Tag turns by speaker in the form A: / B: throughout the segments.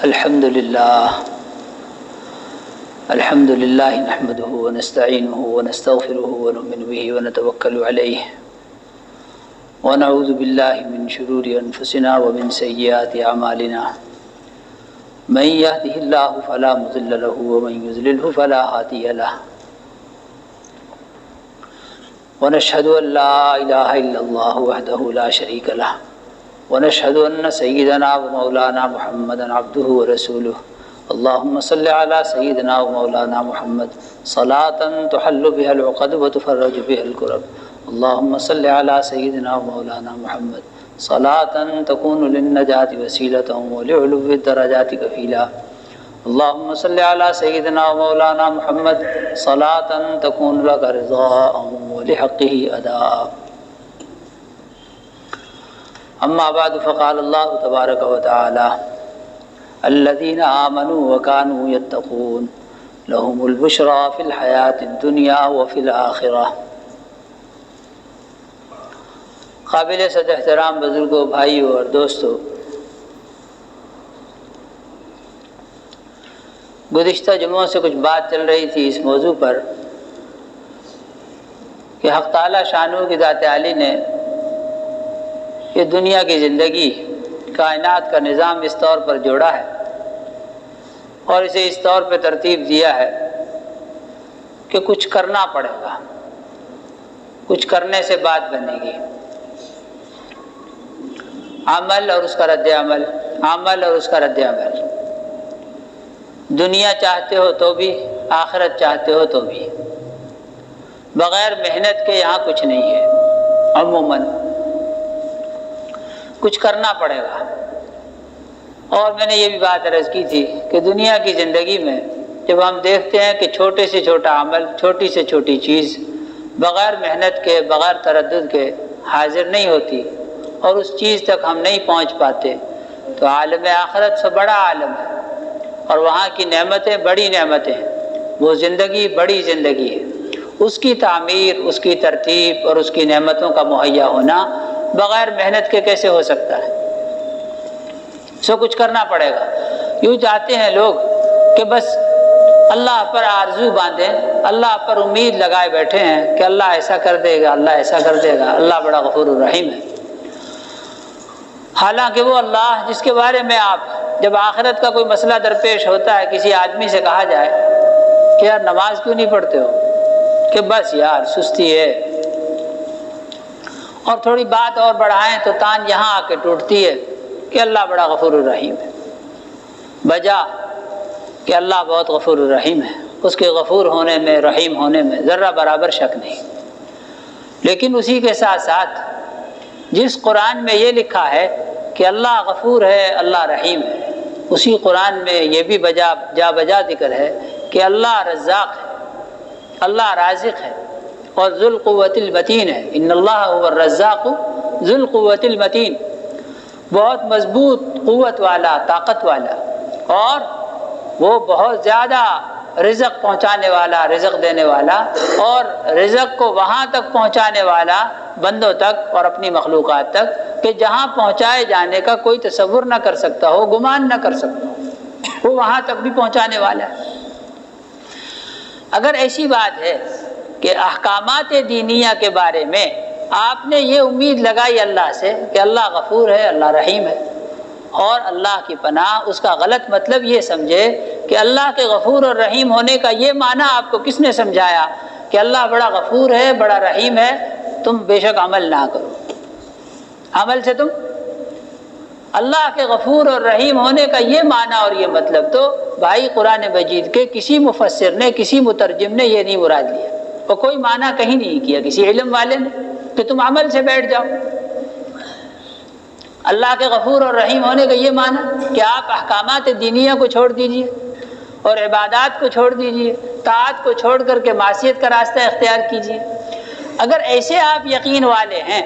A: الحمد لله نحمده ونستعينه ونستغفره ونؤمن به ونتوكل عليه ونعوذ بالله من شرور أنفسنا ومن سيئات أعمالنا من يهده الله فلا مضل له ومن يضلله فلا هادي له ونشهد أن لا إله إلا الله وحده لا شريك له ونشهد أن سيدنا ومولانا محمدا عبده ورسوله اللهم صل على سيدنا ومولانا محمد صلاة تحل بها العقد وتفرج بها الكرب اللهم صل على سيدنا ومولانا محمد صلاة تكون للنجاة وسيلة ولعلو الدرجات كفيلا اللهم صل على سيدنا ومولانا محمد صلاة تكون لك رضاء ولحقه أداء أما بعد فقال الله تبارك وتعالى الذين آمنوا وكانوا يتقون لهم البشرى في الحياة الدنيا وفي الآخرة۔ قابل صد احترام بزرگوں، بھائیوں اور دوستوں، گزشتہ جمعوں سے کچھ بات چل رہی تھی اس موضوع پر کہ حق تعالی شانہ کی ذات عالی نے یہ دنیا کی زندگی، کائنات کا نظام اس طور پر جوڑا ہے اور اسے اس طور پہ ترتیب دیا ہے کہ کچھ کرنا پڑے گا، کچھ کرنے سے بات بنے گی، عمل اور اس کا رد عمل، عمل اور اس کا رد عمل، دنیا چاہتے ہو تو بھی، آخرت چاہتے ہو تو بھی، بغیر محنت کے یہاں کچھ نہیں ہے، عموماً کچھ کرنا پڑے گا۔ اور میں نے یہ بھی بات عرض کی تھی کہ دنیا کی زندگی میں جب ہم دیکھتے ہیں کہ چھوٹے سے چھوٹا عمل، چھوٹی سے چھوٹی چیز بغیر محنت کے، بغیر تردد کے حاضر نہیں ہوتی اور اس چیز تک ہم نہیں پہنچ پاتے، تو عالم آخرت سے بڑا عالم ہے اور وہاں کی نعمتیں بڑی نعمتیں ہیں، وہ زندگی بڑی زندگی ہے، اس کی تعمیر، اس کی ترتیب اور اس کی نعمتوں کا مہیا ہونا بغیر محنت کے کیسے ہو سکتا ہے؟ سو کچھ کرنا پڑے گا۔ یوں چاہتے ہیں لوگ کہ بس اللہ پر آرزو باندھیں، اللہ پر امید لگائے بیٹھے ہیں کہ اللہ ایسا کر دے گا، اللہ ایسا کر دے گا، اللہ بڑا غفور الرحیم ہے۔ حالانکہ وہ اللہ جس کے بارے میں آپ جب آخرت کا کوئی مسئلہ درپیش ہوتا ہے، کسی آدمی سے کہا جائے کہ یار نماز کیوں نہیں پڑھتے ہو، کہ بس یار سستی ہے، اور تھوڑی بات اور بڑھائیں تو تان یہاں آ کے ٹوٹتی ہے کہ اللہ بڑا غفور الرحیم ہے، بجا کہ اللہ بہت غفور الرحیم ہے، اس کے غفور ہونے میں، رحیم ہونے میں ذرہ برابر شک نہیں۔ لیکن اسی کے ساتھ ساتھ جس قرآن میں یہ لکھا ہے کہ اللہ غفور ہے، اللہ رحیم ہے، اسی قرآن میں یہ بھی جا بجا ذکر ہے کہ اللہ رزاق ہے، اللہ رازق ہے اور ذو القوت المتین ہے۔ ان اللہ هو الرزاق ذو القوت المتین، بہت مضبوط قوت والا، طاقت والا، اور وہ بہت زیادہ رزق پہنچانے والا، رزق دینے والا، اور رزق کو وہاں تک پہنچانے والا بندوں تک اور اپنی مخلوقات تک کہ جہاں پہنچائے جانے کا کوئی تصور نہ کر سکتا ہو، گمان نہ کر سکتا ہو، وہ وہاں تک بھی پہنچانے والا ہے۔ اگر ایسی بات ہے کہ احکامات دینیہ کے بارے میں آپ نے یہ امید لگائی اللہ سے کہ اللہ غفور ہے، اللہ رحیم ہے، اور اللہ کی پناہ اس کا غلط مطلب یہ سمجھے کہ اللہ کے غفور اور رحیم ہونے کا یہ معنی آپ کو کس نے سمجھایا کہ اللہ بڑا غفور ہے، بڑا رحیم ہے، تم بے شک عمل نہ کرو، عمل سے تم اللہ کے غفور اور رحیم ہونے کا یہ معنی اور یہ مطلب تو بھائی قرآن مجید کے کسی مفسر نے، کسی مترجم نے یہ نہیں مراد لیا، اور کوئی معنی کہیں نہیں کیا کسی علم والے نے کہ تم عمل سے بیٹھ جاؤ۔ اللہ کے غفور اور رحیم ہونے کا یہ معنی کہ آپ احکامات دینیہ کو چھوڑ دیجئے اور عبادات کو چھوڑ دیجئے، طاعت کو چھوڑ کر کے معصیت کا راستہ اختیار کیجئے۔ اگر ایسے آپ یقین والے ہیں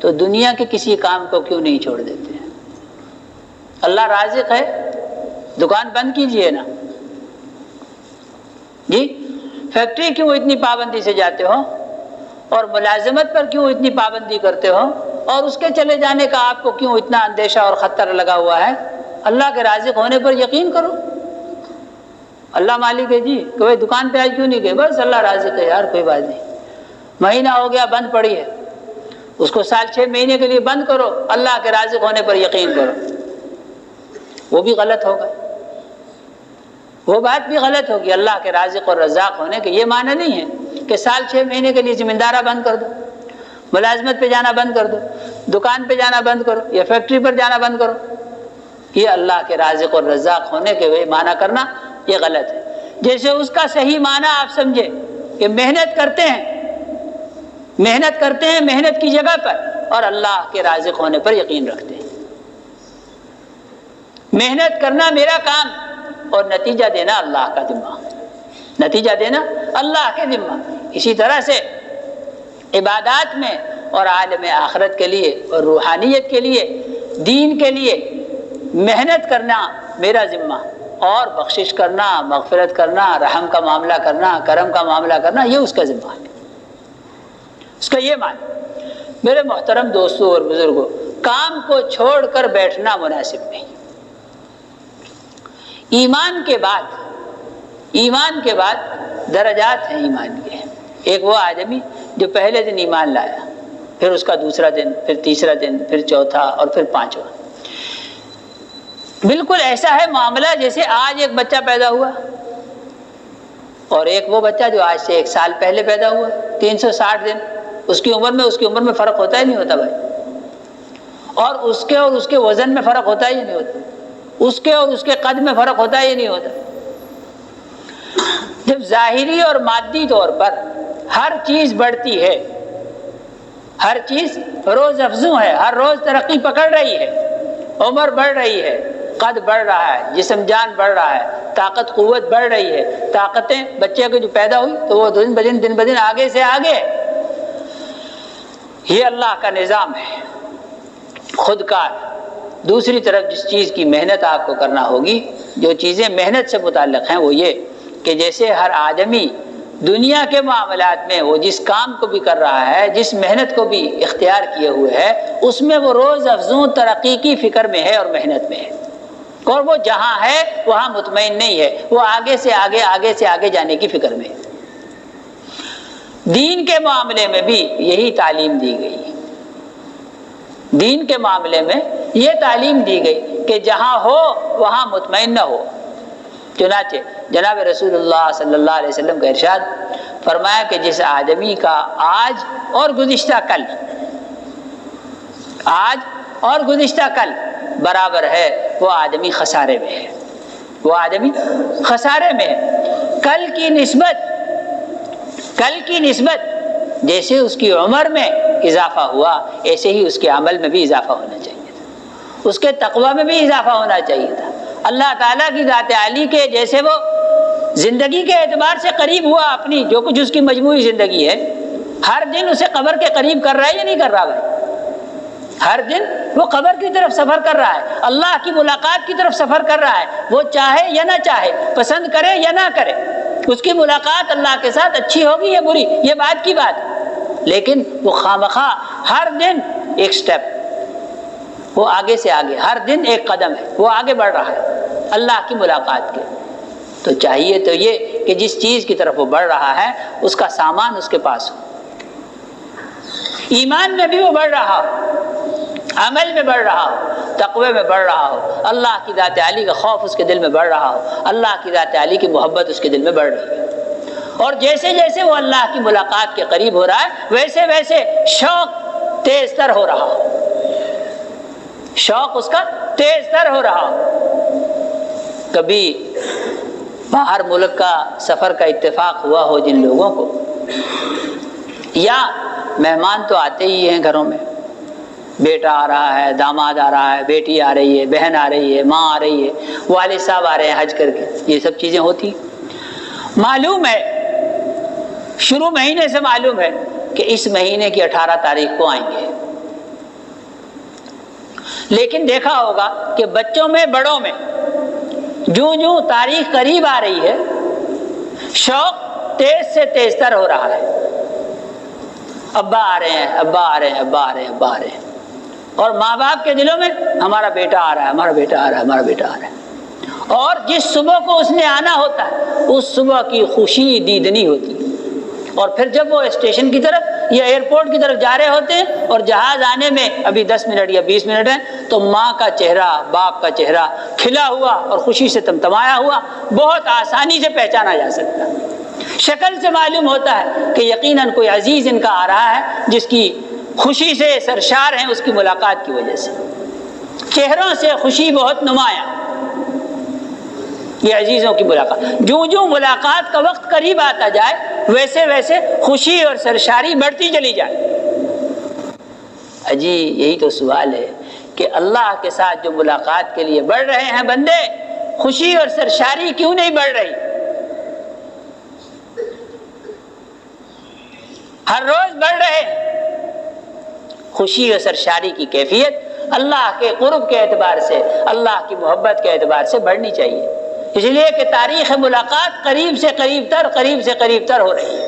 A: تو دنیا کے کسی کام کو کیوں نہیں چھوڑ دیتے ہیں؟ اللہ رازق ہے، دکان بند کیجئے نا جی، فیکٹری کیوں اتنی پابندی سے جاتے ہو، اور ملازمت پر کیوں اتنی پابندی کرتے ہو، اور اس کے چلے جانے کا آپ کو کیوں اتنا اندیشہ اور خطر لگا ہوا ہے؟ اللہ کے رازق ہونے پر یقین کرو. اللہ مالک ہے جی، کہ بھائی دکان پہ آج کیوں نہیں گئے؟ بس اللہ رازق ہے یار، کوئی بات نہیں. مہینہ ہو گیا بند پڑی ہے، اس کو سال 6 مہینے کے لیے بند کرو، اللہ کے رازق ہونے پر یقین کرو. وہ بھی غلط ہوگا، وہ بات بھی غلط ہوگی. اللہ کے رازق اور رزاق ہونے کے یہ معنی نہیں ہے کہ سال 6 مہینے کے لیے زمیندارہ بند کر دو، ملازمت پہ جانا بند کر دو، دکان پہ جانا بند کرو یا فیکٹری پر جانا بند کرو. یہ اللہ کے رازق اور رزاق ہونے کے وہ معنی کرنا یہ غلط ہے. جیسے اس کا صحیح معنی آپ سمجھے کہ محنت کرتے ہیں محنت کی جگہ پر اور اللہ کے رازق ہونے پر یقین رکھتے ہیں. محنت کرنا میرا کام اور نتیجہ دینا اللہ کا ذمہ، نتیجہ دینا اللہ کے ذمہ. اسی طرح سے عبادات میں اور عالم آخرت کے لیے اور روحانیت کے لیے، دین کے لیے محنت کرنا میرا ذمہ، اور بخشش کرنا، مغفرت کرنا، رحم کا معاملہ کرنا، کرم کا معاملہ کرنا یہ اس کا ذمہ ہے. اس کا یہ معنی. میرے محترم دوستوں اور بزرگوں، کام کو چھوڑ کر بیٹھنا مناسب نہیں. ایمان کے بعد درجات ہیں ایمان کے. ایک وہ آدمی جو پہلے دن ایمان لایا، پھر اس کا دوسرا دن، پھر تیسرا دن، پھر چوتھا اور پھر پانچواں. بالکل ایسا ہے معاملہ جیسے آج ایک بچہ پیدا ہوا اور ایک وہ بچہ جو آج سے 1 سال پہلے پیدا ہوا. 360 دن اس کی عمر میں فرق ہوتا ہی نہیں ہوتا بھائی. اور اس کے وزن میں فرق ہوتا ہی نہیں ہوتا، اس کے اور اس کے قد میں فرق ہوتا ہی نہیں ہوتا. جب ظاہری اور مادی طور پر ہر چیز بڑھتی ہے، ہر چیز روز افزوں ہے، ہر روز ترقی پکڑ رہی ہے، عمر بڑھ رہی ہے، قد بڑھ رہا ہے، جسم جان بڑھ رہا ہے، طاقت قوت بڑھ رہی ہے، طاقتیں بچے کو جو پیدا ہوئی تو وہ دن بدن آگے سے آگے. یہ اللہ کا نظام ہے خود کار. دوسری طرف جس چیز کی محنت آپ کو کرنا ہوگی، جو چیزیں محنت سے متعلق ہیں، وہ یہ کہ جیسے ہر آدمی دنیا کے معاملات میں وہ جس کام کو بھی کر رہا ہے، جس محنت کو بھی اختیار کیے ہوئے ہے، اس میں وہ روز افزوں ترقی کی فکر میں ہے اور محنت میں ہے. اور وہ جہاں ہے وہاں مطمئن نہیں ہے، وہ آگے سے آگے جانے کی فکر میں ہے. دین کے معاملے میں بھی یہی تعلیم دی گئی. دین کے معاملے میں یہ تعلیم دی گئی کہ جہاں ہو وہاں مطمئن نہ ہو. چنانچہ جناب رسول اللہ صلی اللہ علیہ وسلم کا ارشاد فرمایا کہ جس آدمی کا آج اور گزشتہ کل برابر ہے، وہ آدمی خسارے میں ہے. وہ آدمی خسارے میں ہے. کل کی نسبت جیسے اس کی عمر میں اضافہ ہوا، ایسے ہی اس کے عمل میں بھی اضافہ ہونا چاہیے تھا، اس کے تقوی میں بھی اضافہ ہونا چاہیے تھا. اللہ تعالیٰ کی ذات عالی کے جیسے وہ زندگی کے اعتبار سے قریب ہوا، اپنی جو کچھ اس کی مجموعی زندگی ہے، ہر دن اسے قبر کے قریب کر رہا ہے یا نہیں کر رہا بھائی؟ ہر دن وہ قبر کی طرف سفر کر رہا ہے، اللہ کی ملاقات کی طرف سفر کر رہا ہے. وہ چاہے یا نہ چاہے، پسند کرے یا نہ کرے، اس کی ملاقات اللہ کے ساتھ اچھی ہوگی یا بری، یہ بات کی بات. لیکن وہ خامخواہ ہر دن ایک سٹیپ، وہ آگے سے آگے، ہر دن ایک قدم ہے، وہ آگے بڑھ رہا ہے اللہ کی ملاقات کے. تو چاہیے تو یہ کہ جس چیز کی طرف وہ بڑھ رہا ہے اس کا سامان اس کے پاس ہو. ایمان میں بھی وہ بڑھ رہا ہو، عمل میں بڑھ رہا ہو، تقوی میں بڑھ رہا ہو، اللہ کی ذات عالی کا خوف اس کے دل میں بڑھ رہا ہو، اللہ کی ذات عالی کی محبت اس کے دل میں بڑھ رہی ہے. اور جیسے جیسے وہ اللہ کی ملاقات کے قریب ہو رہا ہے، ویسے ویسے شوق تیز تر ہو رہا ہو، شوق اس کا تیز تر ہو رہا ہو. کبھی باہر ملک کا سفر کا اتفاق ہوا ہو جن لوگوں کو، یا مہمان تو آتے ہی ہیں گھروں میں، بیٹا آ رہا ہے، داماد آ رہا ہے، بیٹی آ رہی ہے، بہن آ رہی ہے، ماں آ رہی ہے، والد صاحب آ رہے ہیں حج کر کے، یہ سب چیزیں ہوتی. معلوم ہے، شروع مہینے سے معلوم ہے کہ اس مہینے کی 18 تاریخ کو آئیں گے. لیکن دیکھا ہوگا کہ بچوں میں، بڑوں میں جو تاریخ قریب آ رہی ہے، شوق تیز سے تیز تر ہو رہا ہے. ابا آ رہے ہیں، ابا آ رہے ہیں، ابا آ رہے ہیں، ابا آ رہے ہیں. اور ماں باپ کے دلوں میں ہمارا بیٹا آ رہا ہے، ہمارا بیٹا آ رہا ہے، ہمارا بیٹا آ رہا ہے۔ اور جس صبح کو اس نے آنا ہوتا ہے اس صبح کی خوشی دیدنی ہوتی ہے، اور پھر جب وہ اسٹیشن کی طرف یا ایئرپورٹ کی طرف جا رہے ہوتے ہیں اور جہاز آنے میں ابھی 10 منٹ یا 20 منٹ ہیں، تو ماں کا چہرہ، باپ کا چہرہ کھلا ہوا اور خوشی سے تمتمایا ہوا بہت آسانی سے پہچانا جا سکتا ہے۔ شکل سے معلوم ہوتا ہے کہ یقیناً کوئی عزیز ان کا آ رہا ہے جس کی خوشی سے سرشار ہیں اس کی ملاقات کی وجہ سے۔ چہروں سے خوشی بہت نمایاں، یہ عزیزوں کی ملاقات۔ جو ملاقات کا وقت قریب آتا جائے ویسے ویسے خوشی اور سرشاری بڑھتی چلی جائے۔ اجی یہی تو سوال ہے کہ اللہ کے ساتھ جو ملاقات کے لیے بڑھ رہے ہیں بندے، خوشی اور سرشاری کیوں نہیں بڑھ رہی؟ ہر روز بڑھ رہے ہیں۔ خوشی اور سرشاری کی کیفیت اللہ کے قرب کے اعتبار سے، اللہ کی محبت کے اعتبار سے بڑھنی چاہیے، اس لیے کہ تاریخ ملاقات قریب سے قریب تر ہو رہی ہے۔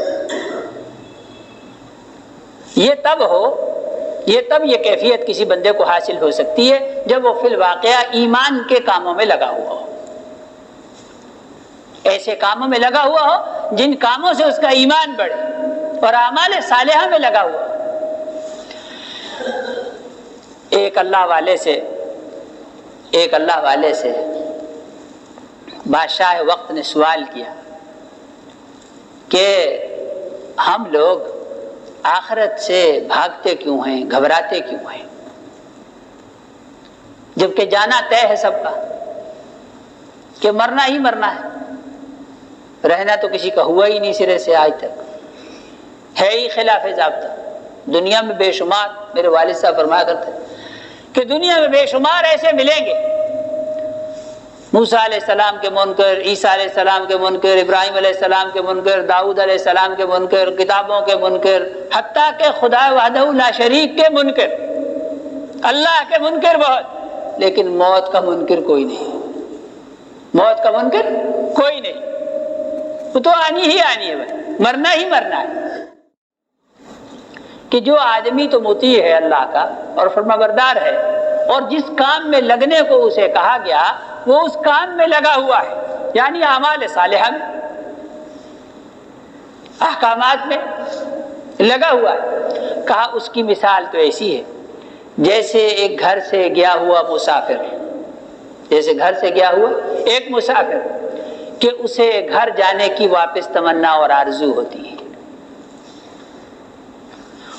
A: یہ تب یہ کیفیت کسی بندے کو حاصل ہو سکتی ہے جب وہ فی الواقعہ ایمان کے کاموں میں لگا ہوا ہو، ایسے کاموں میں لگا ہوا ہو جن کاموں سے اس کا ایمان بڑھے، اور اعمال صالحہ میں لگا ہوا۔ ایک اللہ والے سے بادشاہ وقت نے سوال کیا کہ ہم لوگ آخرت سے بھاگتے کیوں ہیں، گھبراتے کیوں ہیں، جبکہ جانا طے ہے سب کا کہ مرنا ہی مرنا ہے، رہنا تو کسی کا ہوا ہی نہیں سرے سے آج تک، ہے ہی خلاف ضابطہ۔ دنیا میں بے شمار، میرے والد صاحب فرمایا کرتے کہ دنیا میں بے شمار ایسے ملیں گے، موسیٰ علیہ السلام کے منکر، عیسیٰ علیہ السلام کے منکر، ابراہیم علیہ السلام کے منکر، داؤد علیہ السلام کے منکر، کتابوں کے منکر، حتیٰ کہ خدا وحدہ لا شریک کے منکر، اللہ کے منکر بہت، لیکن موت کا منکر کوئی نہیں، موت کا منکر کوئی نہیں، وہ تو آنی ہی آنی ہے بھائی، مرنا ہی مرنا ہے۔ کہ جو آدمی تو مطیع ہے اللہ کا اور فرمانبردار ہے، اور جس کام میں لگنے کو اسے کہا گیا وہ اس کام میں لگا ہوا ہے، یعنی اعمال صالحہ میں، احکامات میں لگا ہوا ہے۔ کہا اس کی مثال تو ایسی ہے جیسے ایک گھر سے گیا ہوا مسافر، جیسے گھر سے گیا ہوا ایک مسافر کہ اسے گھر جانے کی واپس تمنا اور آرزو ہوتی ہے،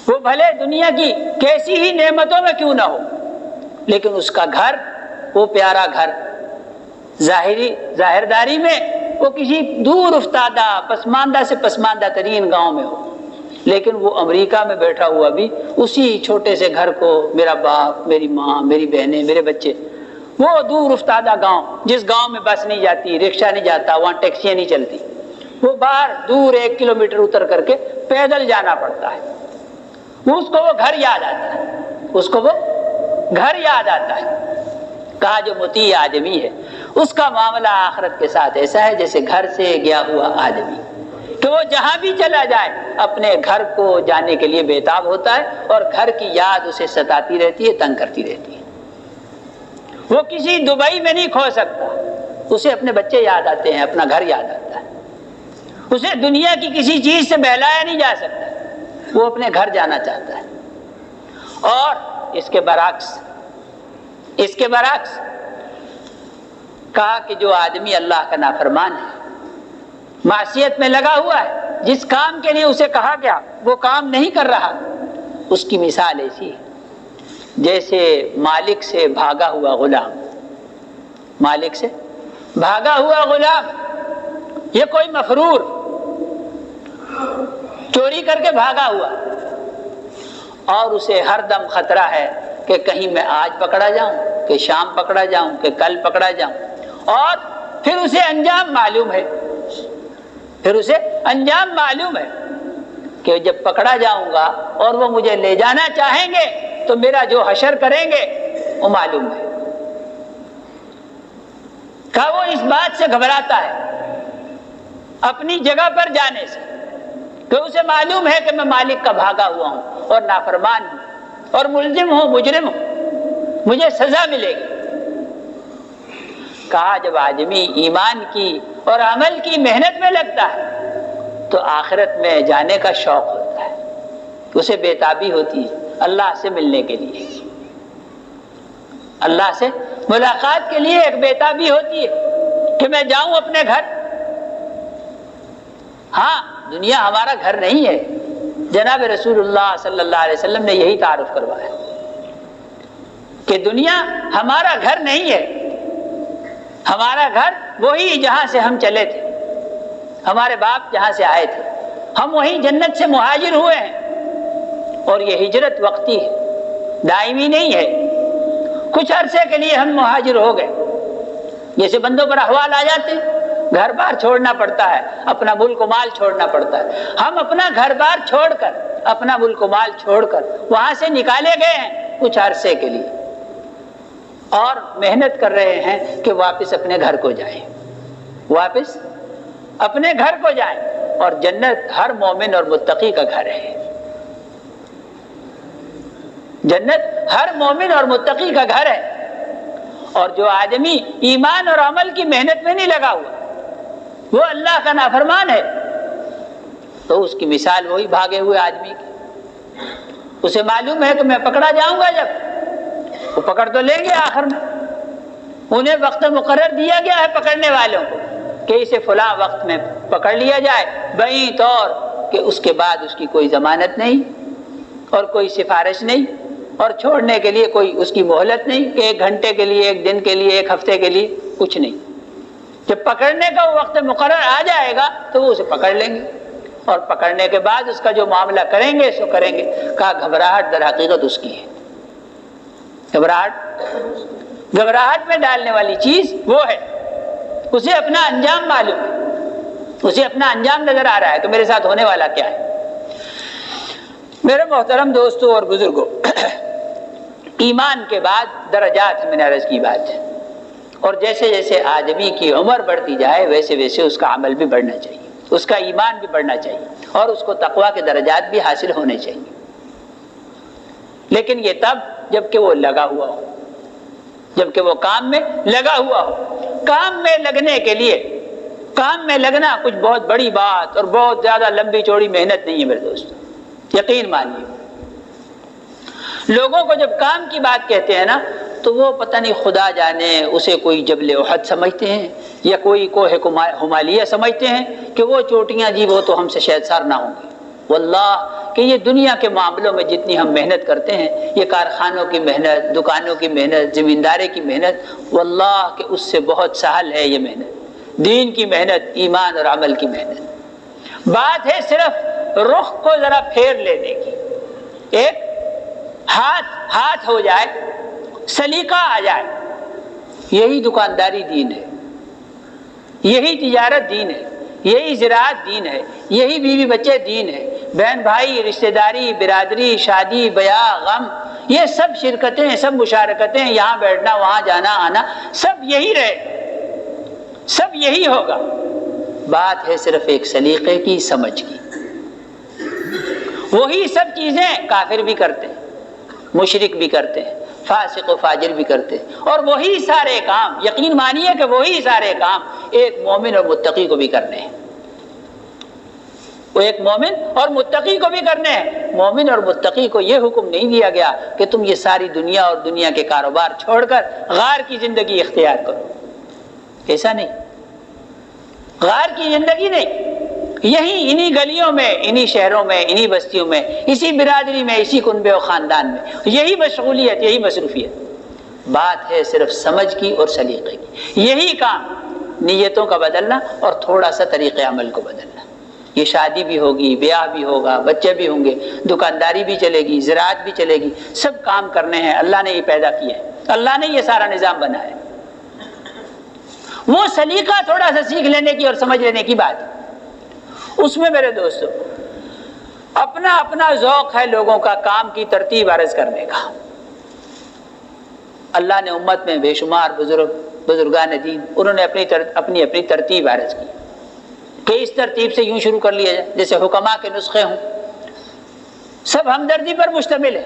A: وہ بھلے دنیا کی کیسی ہی نعمتوں میں کیوں نہ ہو، لیکن اس کا گھر، وہ پیارا گھر، ظاہرداری میں وہ کسی دور افتادہ پسماندہ سے پسماندہ ترین گاؤں میں ہو، لیکن وہ امریکہ میں بیٹھا ہوا بھی اسی چھوٹے سے گھر کو، میرا باپ، میری ماں، میری بہنیں، میرے بچے، وہ دور افتادہ گاؤں، جس گاؤں میں بس نہیں جاتی، رکشہ نہیں جاتا، وہاں ٹیکسیاں نہیں چلتی، وہ باہر دور 1 کلومیٹر اتر کر کے پیدل جانا پڑتا ہے، اس کو وہ گھر یاد آتا ہے، اس کو وہ گھر یاد آتا ہے۔ کہا جو مطیع آدمی ہے اس کا معاملہ آخرت کے ساتھ ایسا ہے جیسے گھر سے گیا ہوا آدمی، کہ وہ جہاں بھی چلا جائے اپنے گھر کو جانے کے لیے بےتاب ہوتا ہے، اور گھر کی یاد اسے ستاتی رہتی ہے، تنگ کرتی رہتی ہے۔ وہ کسی دبئی میں نہیں کھو سکتا، اسے اپنے بچے یاد آتے ہیں، اپنا گھر یاد آتا ہے، اسے دنیا کی کسی چیز سے بہلایا نہیں جا سکتا، وہ اپنے گھر جانا چاہتا ہے۔ اور اس کے برعکس کہا کہ جو آدمی اللہ کا نافرمان ہے، معصیت میں لگا ہوا ہے، جس کام کے لیے اسے کہا گیا وہ کام نہیں کر رہا، اس کی مثال ایسی ہے جیسے مالک سے بھاگا ہوا غلام، مالک سے بھاگا ہوا غلام، یہ کوئی مفرور چوری کر کے بھاگا ہوا، اور اسے ہر دم خطرہ ہے کہ کہیں میں آج پکڑا جاؤں، کہ شام پکڑا جاؤں، کہ کل پکڑا جاؤں، اور پھر اسے انجام معلوم ہے کہ جب پکڑا جاؤں گا اور وہ مجھے لے جانا چاہیں گے تو میرا جو حشر کریں گے وہ معلوم ہے۔ کہ وہ اس بات سے گھبراتا ہے اپنی جگہ پر جانے سے، کہ اسے معلوم ہے کہ میں مالک کا بھاگا ہوا ہوں اور نافرمان ہوں اور ملزم ہوں، مجرم ہوں، مجھے سزا ملے گی۔ کہا جب آدمی ایمان کی اور عمل کی محنت میں لگتا ہے تو آخرت میں جانے کا شوق ہوتا ہے، اسے بےتابی ہوتی ہے اللہ سے ملنے کے لیے، اللہ سے ملاقات کے لیے ایک بےتابی ہوتی ہے کہ میں جاؤں اپنے گھر۔ ہاں، دنیا ہمارا گھر نہیں ہے، جناب رسول اللہ صلی اللہ علیہ وسلم نے یہی تعارف کروایا کہ دنیا ہمارا گھر نہیں ہے، ہمارا گھر وہی جہاں سے ہم چلے تھے، ہمارے باپ جہاں سے آئے تھے، ہم وہی جنت سے مہاجر ہوئے ہیں، اور یہ ہجرت وقتی ہے، دائمی نہیں ہے۔ کچھ عرصے کے لیے ہم مہاجر ہو گئے، جیسے بندوں پر احوال آ جاتے ہیں، گھر بار چھوڑنا پڑتا ہے، اپنا ملک و مال چھوڑنا پڑتا ہے۔ ہم اپنا گھر بار چھوڑ کر، اپنا ملک و مال چھوڑ کر وہاں سے نکالے گئے ہیں کچھ عرصے کے لیے، اور محنت کر رہے ہیں کہ واپس اپنے گھر کو جائیں، واپس اپنے گھر کو جائیں۔ اور جنت ہر مومن اور متقی کا گھر ہے، جنت ہر مومن اور متقی کا گھر ہے۔ اور جو آدمی ایمان اور عمل کی محنت میں نہیں لگا ہوا، وہ اللہ کا نافرمان ہے، تو اس کی مثال وہی بھاگے ہوئے آدمی کی۔ اسے معلوم ہے کہ میں پکڑا جاؤں گا، جب وہ پکڑ تو لیں گے آخر میں، انہیں وقت مقرر دیا گیا ہے پکڑنے والوں کو کہ اسے فلاں وقت میں پکڑ لیا جائے، بعید طور کہ اس کے بعد اس کی کوئی ضمانت نہیں اور کوئی سفارش نہیں، اور چھوڑنے کے لیے کوئی اس کی مہلت نہیں کہ 1 گھنٹے کے لیے، 1 دن کے لیے، 1 ہفتے کے لیے، کچھ نہیں۔ جب پکڑنے کا وقت مقرر آ جائے گا تو وہ اسے پکڑ لیں گے، اور پکڑنے کے بعد اس کا جو معاملہ کریں گے سو کریں گے۔ کہا گھبراہٹ در حقیقت اس کی ہے، گھبراہٹ میں ڈالنے والی چیز وہ ہے، اسے اپنا انجام معلوم ہے، اسے اپنا انجام نظر آ رہا ہے کہ میرے ساتھ ہونے والا کیا ہے۔ میرے محترم دوستوں اور بزرگوں، ایمان کے بعد درجات میں نے عرض کی بات ہے، اور جیسے جیسے آدمی کی عمر بڑھتی جائے ویسے ویسے اس کا عمل بھی بڑھنا چاہیے، اس کا ایمان بھی بڑھنا چاہیے، اور اس کو تقویٰ کے درجات بھی حاصل ہونے چاہیے، لیکن یہ تب جب کہ وہ لگا ہوا ہو، جب کہ وہ کام میں لگا ہوا ہو۔ کام میں لگنے کے لیے، کام میں لگنا کچھ بہت بڑی بات اور بہت زیادہ لمبی چوڑی محنت نہیں ہے میرے دوستو، یقین مانیے۔ لوگوں کو جب کام کی بات کہتے ہیں نا تو وہ پتہ نہیں خدا جانے اسے کوئی جبل احد سمجھتے ہیں یا کوئی کوہ ہمالیہ سمجھتے ہیں کہ وہ چوٹیاں جی وہ تو ہم سے شاید سار نہ ہوں گی۔ واللہ کہ یہ دنیا کے معاملوں میں جتنی ہم محنت کرتے ہیں، یہ کارخانوں کی محنت، دکانوں کی محنت، زمینداری کی محنت، واللہ کہ اس سے بہت سہل ہے یہ محنت، دین کی محنت، ایمان اور عمل کی محنت۔ بات ہے صرف رخ کو ذرا پھیر لینے کی، ایک ہاتھ ہو جائے، سلیقہ آ جائے۔ یہی دکانداری دین ہے، یہی تجارت دین ہے، یہی زراعت دین ہے، یہی بیوی بچے دین ہے، بہن بھائی، رشتہ داری، برادری، شادی، بیاہ، غم، یہ سب شرکتیں، سب مشارکتیں، یہاں بیٹھنا، وہاں جانا آنا، سب یہی رہے، سب یہی ہوگا۔ بات ہے صرف ایک سلیقے کی، سمجھ کی۔ وہی سب چیزیں کافر بھی کرتے ہیں، مشرک بھی کرتے ہیں، فاسق و فاجر بھی کرتے ہیں، اور وہی سارے کام، یقین مانیے کہ وہی سارے کام ایک مومن اور متقی کو بھی کرنے ہیں، وہ ایک مومن اور متقی کو بھی کرنے ہیں۔ مومن اور متقی کو یہ حکم نہیں دیا گیا کہ تم یہ ساری دنیا اور دنیا کے کاروبار چھوڑ کر غار کی زندگی اختیار کرو، ایسا نہیں، غار کی زندگی نہیں، یہی انہی گلیوں میں، انہی شہروں میں، انہی بستیوں میں، اسی برادری میں، اسی کنبے و خاندان میں یہی مشغولیت، یہی مصروفیت۔ بات ہے صرف سمجھ کی اور سلیقے کی، یہی کام، نیتوں کا بدلنا اور تھوڑا سا طریقے عمل کو بدلنا۔ یہ شادی بھی ہوگی، بیاہ بھی ہوگا، بچے بھی ہوں گے، دکانداری بھی چلے گی، زراعت بھی چلے گی، سب کام کرنے ہیں، اللہ نے یہ پیدا کیا ہے، اللہ نے یہ سارا نظام بنایا ہے۔ وہ سلیقہ تھوڑا سا سیکھ لینے کی اور سمجھ لینے کی بات ہے۔ اس میں میرے دوستو اپنا اپنا ذوق ہے لوگوں کا کام کی ترتیب عرض کرنے کا۔ اللہ نے امت میں بے شمار بزرگان دین، انہوں نے اپنی ترتیب عرض کی کہ اس ترتیب سے یوں شروع کر لیا جائے، جیسے حکماء کے نسخے ہوں، سب ہمدردی پر مشتمل ہے،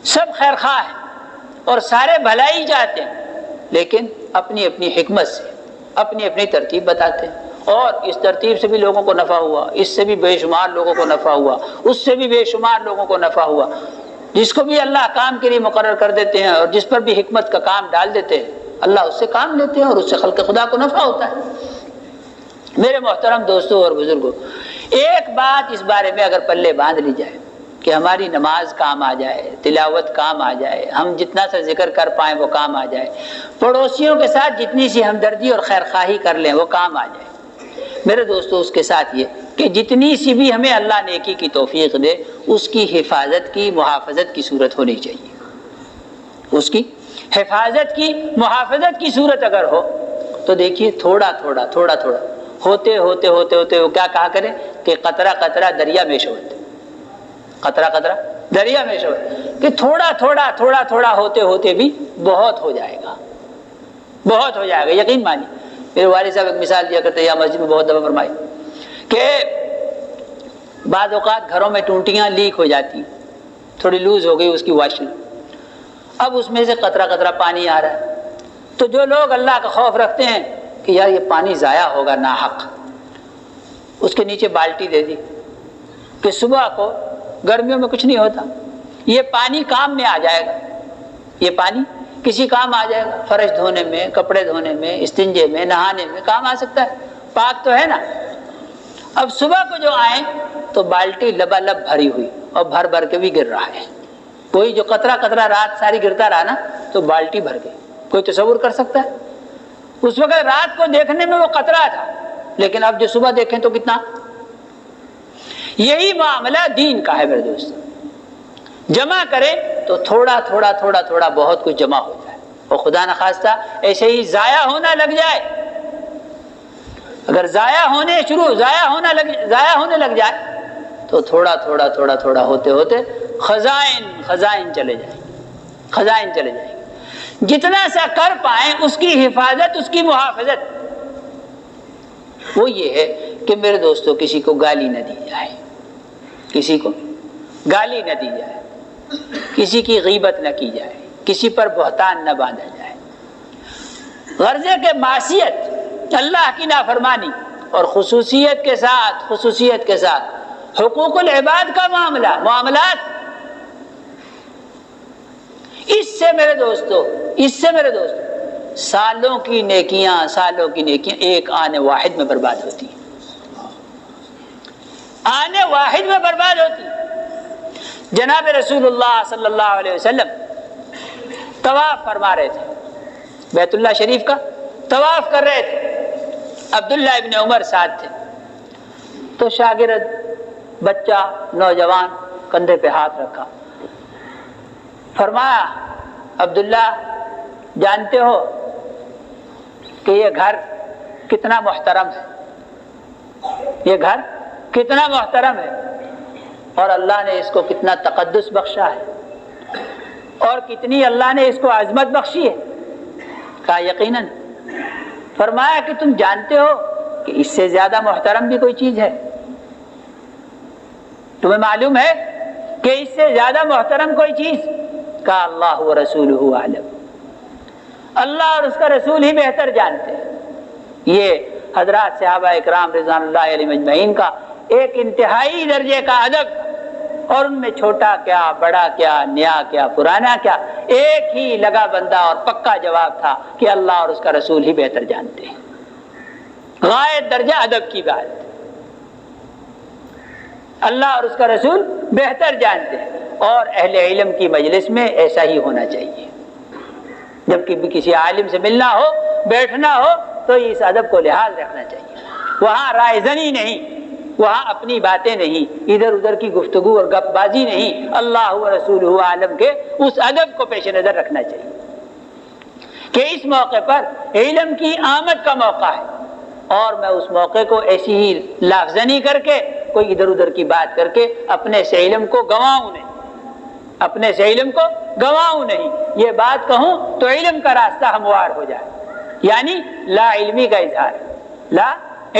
A: سب خیر خواہ ہے، اور سارے بھلائی چاہتے ہیں، لیکن اپنی اپنی حکمت سے اپنی اپنی ترتیب بتاتے ہیں، اور اس ترتیب سے بھی لوگوں کو نفع ہوا، اس سے بھی بے شمار لوگوں کو نفع ہوا، اس سے بھی بے شمار لوگوں کو نفع ہوا۔ جس کو بھی اللہ کام کے لیے مقرر کر دیتے ہیں اور جس پر بھی حکمت کا کام ڈال دیتے ہیں، اللہ اس سے کام لیتے ہیں اور اس سے خلق خدا کو نفع ہوتا ہے۔ میرے محترم دوستوں اور بزرگوں، ایک بات اس بارے میں اگر پلے باندھ لی جائے کہ ہماری نماز کام آ جائے، تلاوت کام آ جائے، ہم جتنا سا ذکر کر پائیں وہ کام آ جائے، پڑوسیوں کے ساتھ جتنی سی ہمدردی اور خیرخواہی کر لیں وہ کام آ جائے، میرے دوستو اس کے ساتھ یہ کہ جتنی سی بھی ہمیں اللہ نیکی کی توفیق دے، اس کی حفاظت کی محافظت کی صورت ہونی چاہیے۔ اس کی حفاظت کی محافظت کی صورت اگر ہو تو دیکھیے تھوڑا تھوڑا تھوڑا تھوڑا ہوتے ہوتے ہوتے ہوتے وہ کیا کہا کرے کہ قطرہ قطرہ دریا میں شوت، قطرہ قطرہ دریا میں شوت، کہ تھوڑا تھوڑا تھوڑا تھوڑا ہوتے ہوتے بھی بہت ہو جائے گا، بہت ہو جائے گا۔ یقین مانی، میرے والد صاحب ایک مثال دیا کرتے ہیں، یہاں مسجد میں بہت دفعہ فرمائی کہ بعض اوقات گھروں میں ٹونٹیاں لیک ہو جاتی، تھوڑی لوز ہو گئی اس کی واشنگ، اب اس میں سے قطرہ قطرہ پانی آ رہا ہے، تو جو لوگ اللہ کا خوف رکھتے ہیں کہ یار یہ پانی ضائع ہوگا ناحق، اس کے نیچے بالٹی دے دی کہ صبح کو، گرمیوں میں کچھ نہیں ہوتا، یہ پانی کام میں آ جائے گا، یہ پانی کسی کام آ جائے گا، فرش دھونے میں، کپڑے دھونے میں، استنجے میں، نہانے میں کام آ سکتا ہے، پاک تو ہے نا۔ اب صبح کو جو آئیں تو بالٹی لبالب بھری ہوئی اور بھر بھر کے بھی گر رہا ہے، کوئی جو قطرہ قطرہ رات ساری گرتا رہا نا تو بالٹی بھر گئی، کوئی تصور کر سکتا ہے؟ اس وقت رات کو دیکھنے میں وہ قطرہ تھا، لیکن اب جو صبح دیکھیں تو کتنا۔ یہی معاملہ دین کا ہے میرے دوست، جمع کریں تو تھوڑا تھوڑا تھوڑا تھوڑا بہت کچھ جمع ہو جائے، اور خدا نخواستہ ایسے ہی ضائع ہونا لگ جائے، اگر ضائع ہونے لگ جائے تو تھوڑا تھوڑا تھوڑا تھوڑا ہوتے ہوتے خزائن چلے جائیں، خزائن چلے جائیں گے۔ جتنا سا کر پائیں اس کی حفاظت، اس کی محافظت، وہ یہ ہے کہ میرے دوستو کسی کو گالی نہ دی جائے، کسی کو گالی نہ دی جائے، کسی کی غیبت نہ کی جائے، کسی پر بہتان نہ باندھا جائے، غرضے کے معصیت، اللہ کی نافرمانی، اور خصوصیت کے ساتھ حقوق العباد کا معاملات، اس سے میرے دوستو سالوں کی نیکیاں ایک آنے واحد میں برباد ہوتی ہیں، آنے واحد میں برباد ہوتی ہیں۔ جناب رسول اللہ صلی اللہ علیہ وسلم طواف فرما رہے تھے، بیت اللہ شریف کا طواف کر رہے تھے، عبداللہ ابن عمر ساتھ تھے، تو شاگرد، بچہ، نوجوان کندھے پہ ہاتھ رکھا، فرمایا عبداللہ جانتے ہو کہ یہ گھر کتنا محترم ہے، یہ گھر کتنا محترم ہے، اور اللہ نے اس کو کتنا تقدس بخشا ہے، اور کتنی اللہ نے اس کو عظمت بخشی ہے؟ کہا یقیناً۔ فرمایا کہ تم جانتے ہو کہ اس سے زیادہ محترم بھی کوئی چیز ہے؟ تمہیں معلوم ہے کہ اس سے زیادہ محترم کوئی چیز؟ کہا اللہ و رسولہ اعلم، اللہ اور اس کا رسول ہی بہتر جانتے ہیں۔ یہ حضرات صحابہ اکرام رضوان اللہ علیہم اجمعین کا ایک انتہائی درجے کا ادب، اور ان میں چھوٹا کیا، بڑا کیا، نیا کیا، پرانا کیا، ایک ہی لگا بندہ اور پکا جواب تھا کہ اللہ اور اس کا رسول ہی بہتر جانتے ہیں۔ غائب درجہ ادب کی بات، اللہ اور اس کا رسول بہتر جانتے ہیں، اور اہل علم کی مجلس میں ایسا ہی ہونا چاہیے۔ جب کہ کسی عالم سے ملنا ہو، بیٹھنا ہو، تو اس ادب کو لحاظ رکھنا چاہیے۔ وہاں رائے زنی نہیں، وہاں اپنی باتیں نہیں، ادھر ادھر کی گفتگو اور گپ بازی نہیں، اللہ و رسولہ عالم کے اس ادب کو پیش نظر رکھنا چاہیے کہ اس موقع پر علم کی آمد کا موقع ہے، اور میں اس موقع کو ایسی ہی لافزنی کر کے، کوئی ادھر ادھر کی بات کر کے اپنے سے علم کو گنواؤں نہیں، اپنے سے علم کو گنواؤں نہیں۔ یہ بات کہوں تو علم کا راستہ ہموار ہو جائے، یعنی لا علمی کا اظہار، لا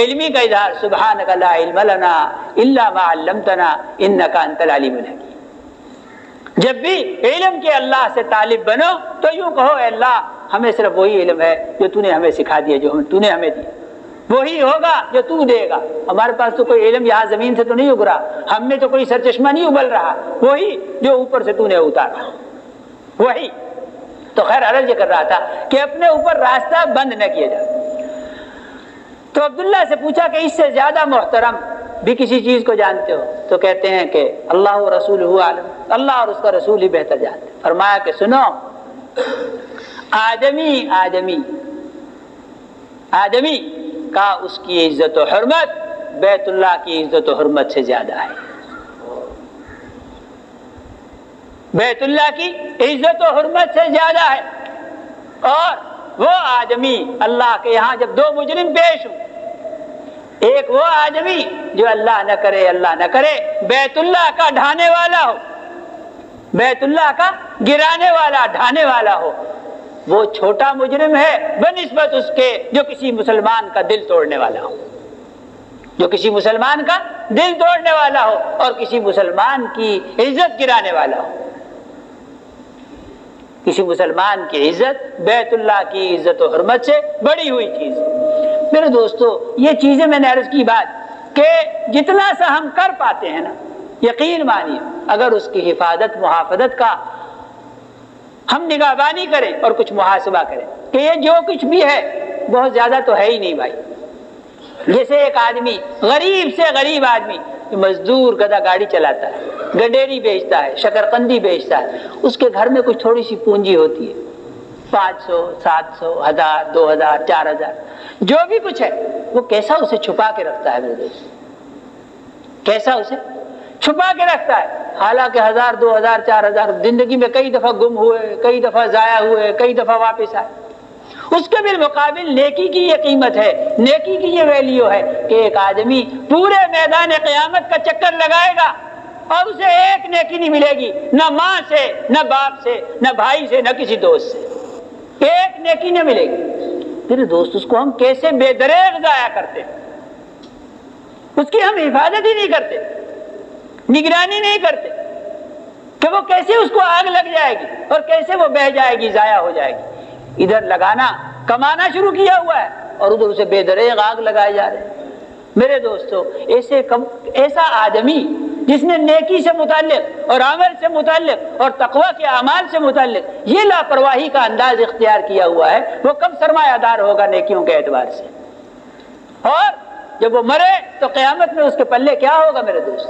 A: علمی کا اظہار، سبحانک لا علم لنا الا ما علمتنا انک انت العلیم الحکیم۔ جب بھی علم کے اللہ سے طالب بنو تو یوں کہو اے اللہ ہمیں صرف وہی علم ہے جو تو نے ہمیں سکھا دیا، جو تو نے ہمیں دیا، وہی ہوگا جو تو دے گا۔ ہمارے پاس تو کوئی علم یہاں زمین سے تو نہیں اگ رہا، ہم میں تو کوئی سرچشمہ نہیں ابل رہا، وہی جو اوپر سے تو نے اتارا وہی۔ تو خیر عرض یہ کر رہا تھا کہ اپنے اوپر راستہ بند نہ کیا جائے۔ تو عبداللہ سے پوچھا کہ اس سے زیادہ محترم بھی کسی چیز کو جانتے ہو؟ تو کہتے ہیں کہ اللہ و رسولہ عالم، اللہ اور اس کا رسول ہی بہتر جانتے۔ فرمایا کہ سنو، آدمی کا اس کی عزت و حرمت بیت اللہ کی عزت و حرمت سے زیادہ ہے۔ بیت اللہ کی عزت و حرمت سے زیادہ ہے۔ اور وہ آدمی اللہ کے یہاں جب دو مجرم پیش ہوں، ایک وہ آدمی جو اللہ نہ کرے بیت اللہ کا ڈھانے والا ہو، بیت اللہ کا گرانے والا ڈھانے والا ہو، وہ چھوٹا مجرم ہے بنسبت اس کے جو کسی مسلمان کا دل توڑنے والا ہو، جو کسی مسلمان کا دل توڑنے والا ہو اور کسی مسلمان کی عزت گرانے والا ہو۔ کسی مسلمان کی عزت بیت اللہ کی عزت و حرمت سے بڑی ہوئی چیز۔ میرے دوستو، یہ چیزیں میں نے عرض کی بات کہ جتنا سا ہم کر پاتے ہیں نا، یقین مانیے اگر اس کی حفاظت محافظت کا ہم نگہبانی کریں اور کچھ محاسبہ کریں کہ یہ جو کچھ بھی ہے بہت زیادہ تو ہے ہی نہیں بھائی۔ جیسے ایک آدمی غریب سے غریب آدمی مزدور گدھا گاڑی چلاتا ہے، گڈیری بیچتا ہے، شکرقندی بیچتا ہے، اس کے گھر میں کچھ تھوڑی سی پونجی ہوتی ہے، 500 700 1000 2000 4000 جو بھی کچھ ہے، وہ کیسا اسے چھپا کے رکھتا ہے میرے دوست، کیسا اسے چھپا کے رکھتا ہے۔ حالانکہ 1000 2000 4000 زندگی میں کئی دفعہ گم ہوئے، کئی دفعہ ضائع ہوئے، کئی دفعہ واپس آئے۔ اس کے بالمقابل نیکی کی یہ قیمت ہے، نیکی کی یہ ویلیو ہے کہ ایک آدمی پورے میدان قیامت کا چکر لگائے گا اور اسے ایک نیکی نہیں ملے گی، نہ ماں سے، نہ باپ سے، نہ بھائی سے، نہ کسی دوست سے، ایک نیکی نہ ملے گی۔ میرے دوست، اس کو ہم کیسے بے دریغ ضائع کرتے ہیں، اس کی ہم حفاظت ہی نہیں کرتے، نگرانی نہیں کرتے کہ وہ کیسے اس کو آگ لگ جائے گی اور کیسے وہ بہہ جائے گی، ضائع ہو جائے گی۔ ادھر لگانا کمانا شروع کیا ہوا ہے اور ادھر اسے بے دریغ آگ لگائے جا رہے ہیں۔ میرے دوستو، ایسا آدمی جس نے نیکی سے متعلق اور عمل سے متعلق اور تقوی کے اعمال سے متعلق یہ لاپرواہی کا انداز اختیار کیا ہوا ہے، وہ کب سرمایہ دار ہوگا نیکیوں کے اعتبار سے؟ اور جب وہ مرے تو قیامت میں اس کے پلے کیا ہوگا میرے دوست؟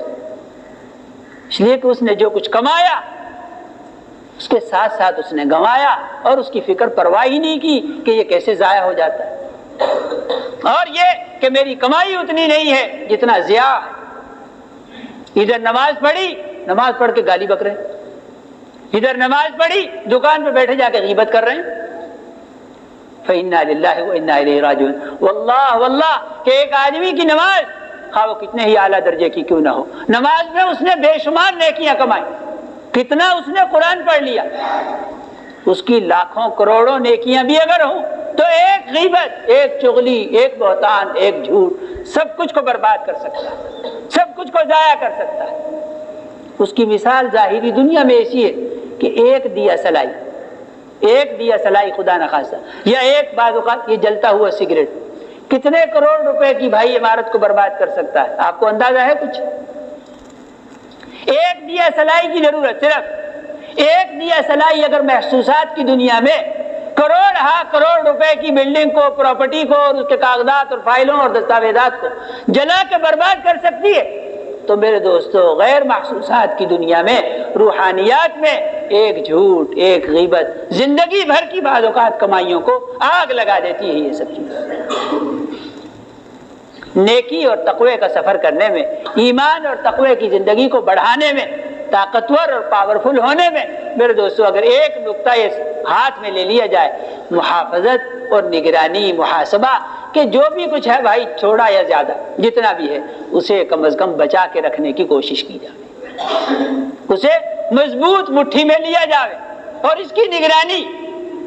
A: اس لیے کہ اس نے جو کچھ کمایا اس کے ساتھ ساتھ اس نے گنوایا اور اس کی فکر پرواہ ہی نہیں کی کہ یہ کیسے ضائع ہو جاتا ہے، اور یہ کہ میری کمائی اتنی نہیں ہے جتنا ضیاع ہے۔ ادھر نماز پڑھی، نماز پڑھ کے گالی بک رہے ہیں، ادھر نماز پڑھی دکان پہ بیٹھے جا کے غیبت کر رہے ہیں۔ فَإِنَّا لِلَّهِ وَإِنَّا إِلَيْهِ رَاجِعُونَ۔ واللہ کہ ایک آدمی کی نماز، خواہ وہ کتنے ہی اعلیٰ درجے کی کیوں نہ ہو، نماز میں اس نے بے شمار نیکیاں کمائی، کتنا اس نے قرآن پڑھ لیا، اس کی لاکھوں کروڑوں نیکیاں بھی اگر ہوں تو ایک غیبت، ایک چغلی، ایک بہتان، ایک جھوٹ سب کچھ کو برباد کر سکتا ہے، سب کچھ کو ضائع کر سکتا ہے۔ اس کی مثال ظاہری دنیا میں ایسی ہے کہ ایک دیا سلائی خدا نخواستہ، یا ایک بعض اوقات یہ جلتا ہوا سگریٹ کتنے کروڑ روپے کی بھائی عمارت کو برباد کر سکتا ہے، آپ کو اندازہ ہے کچھ؟ ایک دیا سلائی کی ضرورت، صرف ایک دیا سلائی اگر محسوسات کی دنیا میں کروڑ روپے کی بلڈنگ کو، پراپرٹی کو اور اس کے کاغذات اور فائلوں اور دستاویزات کو جلا کے برباد کر سکتی ہے، تو میرے دوستو غیر محسوسات کی دنیا میں، روحانیات میں ایک جھوٹ، ایک غیبت زندگی بھر کی بعض اوقات کمائیوں کو آگ لگا دیتی ہے۔ یہ سب چیزیں نیکی اور تقوی کا سفر کرنے میں، ایمان اور تقوی کی زندگی کو بڑھانے میں، طاقتور اور پاورفل ہونے میں، میرے دوستو اگر ایک نقطہ اس ہاتھ میں لے لیا جائے، محافظت اور نگرانی، محاسبہ کہ جو بھی کچھ ہے بھائی چھوڑا یا زیادہ جتنا بھی ہے اسے کم از کم بچا کے رکھنے کی کوشش کی جائے، اسے مضبوط مٹھی میں لیا جائے اور اس کی نگرانی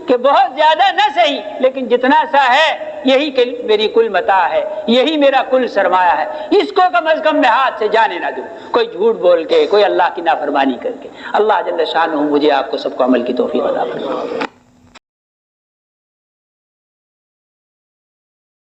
A: کہ بہت زیادہ نہ صحیح لیکن جتنا سا ہے یہی میری کل متاع ہے، یہی میرا کل سرمایہ ہے، اس کو کم از کم میں ہاتھ سے جانے نہ دوں، کوئی جھوٹ بول کے، کوئی اللہ کی نافرمانی کر کے۔ اللہ جل شانہ مجھے آپ کو سب کو عمل کی توفیق عطا فرمائے۔